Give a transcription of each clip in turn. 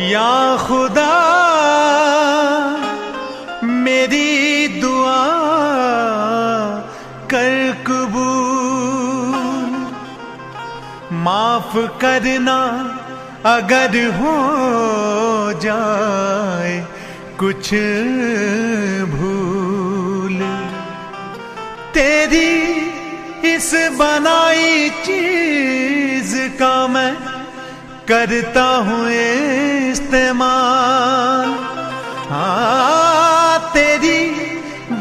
या खुदा मेरी दुआ कर कबूल, माफ करना अगर हो जाए कुछ भूल। तेरी इस बनाई चीज का मैं करता हूँ इस्तेमाल। हाँ, तेरी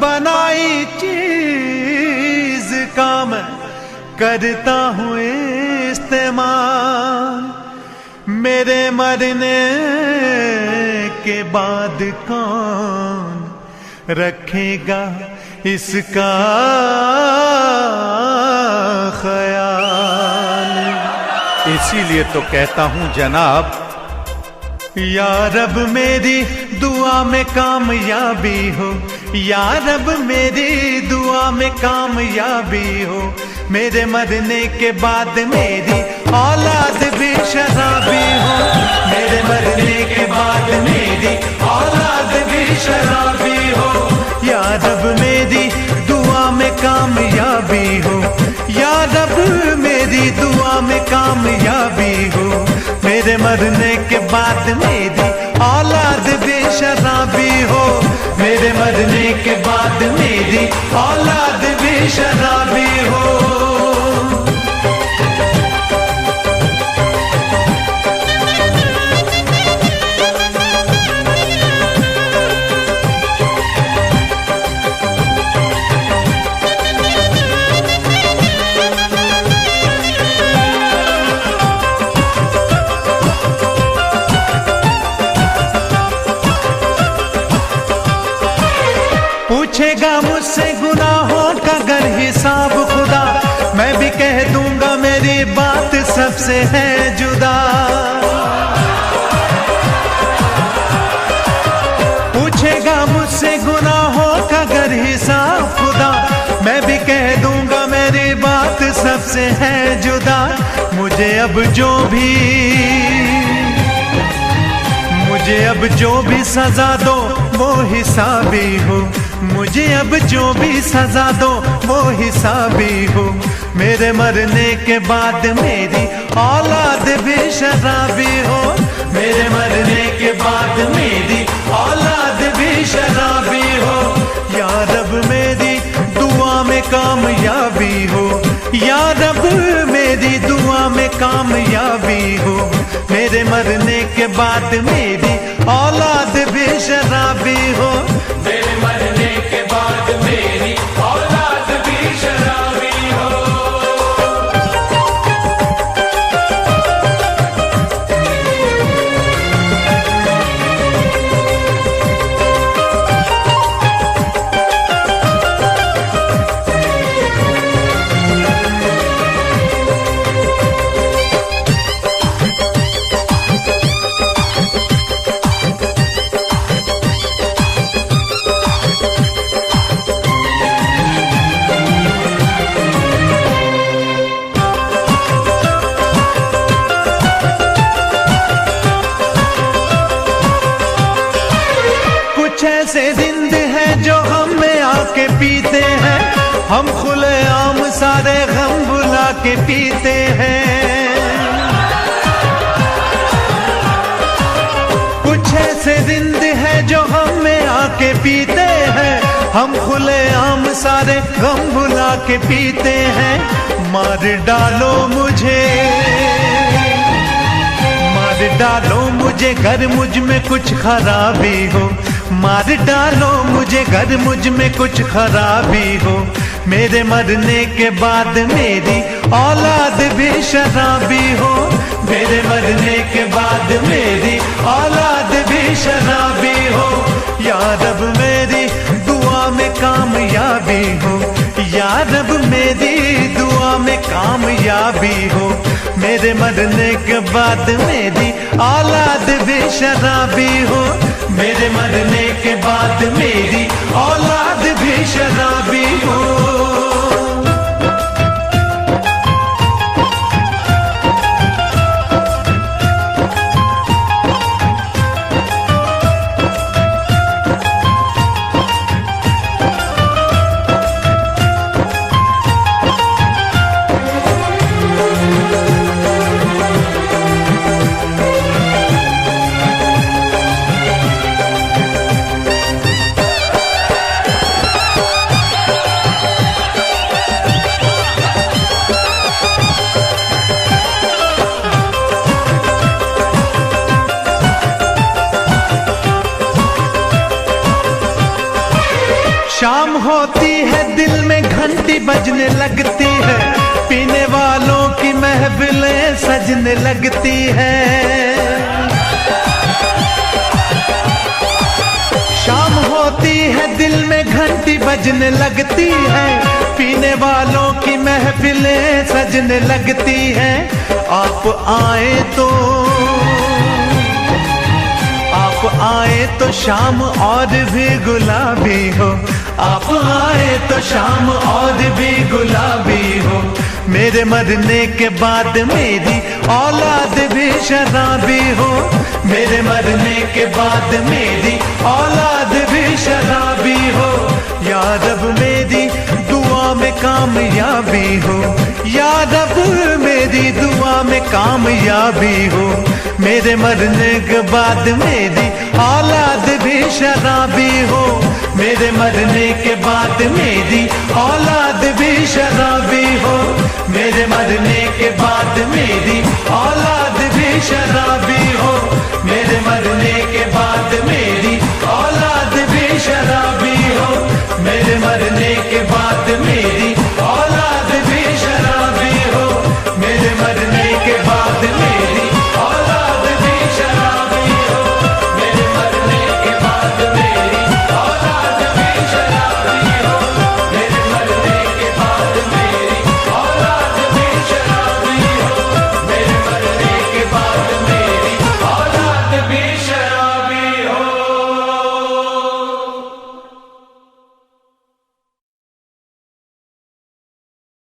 बनाई चीज का मैं करता हूँ इस्तेमाल। मेरे मरने के बाद कौन रखेगा इसका ख्याल। इसीलिए तो कहता हूं जनाब, या रब मेरी दुआ में कामयाबी हो, या रब मेरी दुआ में कामयाबी हो। मेरे मरने के बाद मेरी औलाद भी शराबी हो, मेरे मरने के बाद मेरी औलाद भी शराबी हो। या रब मेरी दुआ में कामयाबी हो, या रब मेरी दुआ में कामयाबी हो। मेरे मरने के बाद मेरी औलाद भी शराबी हो, मेरे मरने के बाद मेरी औलाद भी शराबी हो। पूछेगा मुझसे गुनाहों का अगर हिसाब खुदा, मैं भी कह दूंगा मेरी बात सबसे है जुदा। पूछेगा मुझसे गुनाहों का अगर हिसाब खुदा, मैं भी कह दूंगा मेरी बात सबसे है जुदा। मुझे अब जो भी सजा दो वो हिसाबी हो, मुझे अब जो भी सजा दो वो हिसाबी हो। मेरे मरने के बाद मेरी औलाद भी शराबी हो, मेरे मरने के बाद मेरी औलाद भी शराबी हो। या रब मेरी दुआ में कामयाबी हो, या रब मेरी दुआ में कामयाबी हो। मेरे मरने के बाद मेरी औलाद भी शराबी हो, मेरे मरने के बाद मेरी औलाद भी शराबी हो। ऐसे जिंद है जो हम में आके पीते हैं, हम खुलेआम सारे गम बुला के पीते हैं। कुछ ऐसे जिंद है जो हम में आके पीते हैं, हम खुलेआम सारे गम बुला के पीते हैं। मार डालो मुझे घर मुझ में कुछ खराबी हो, मार डालो मुझे घर मुझ में कुछ खराबी हो। मेरे मरने के बाद मेरी औलाद भी शराबी हो, मेरे मरने के बाद मेरी औलाद भी शराबी हो। या रब मेरी दुआ में कामयाबी हो, या रब मेरी दुआ में कामयाबी हो। मेरे मरने के बाद मेरी औलाद भी शराबी हो, मेरे मरने के बाद मेरी औलाद भी शराबी हो। होती है दिल में घंटी बजने लगती है, पीने वालों की महफिलें सजने लगती है। शाम होती है दिल में घंटी बजने लगती है, पीने वालों की महफिलें सजने लगती है। आप आए तो शाम और भी गुलाबी हो, आप आए तो शाम और भी गुलाबी हो। मेरे मरने के बाद मेरी औलाद भी शराबी हो, मेरे मरने के बाद मेरी औलाद भी शराबी हो। या रब मेरी दुआ में कामयाबी हो, या रब मेरी दुआ में कामयाबी हो। मेरे मरने के बाद मेरी औलाद भी शराबी हो, मेरे मरने के बाद मेरी औलाद भी शराबी हो, मेरे मरने के बाद मेरी औलाद भी शराबी हो।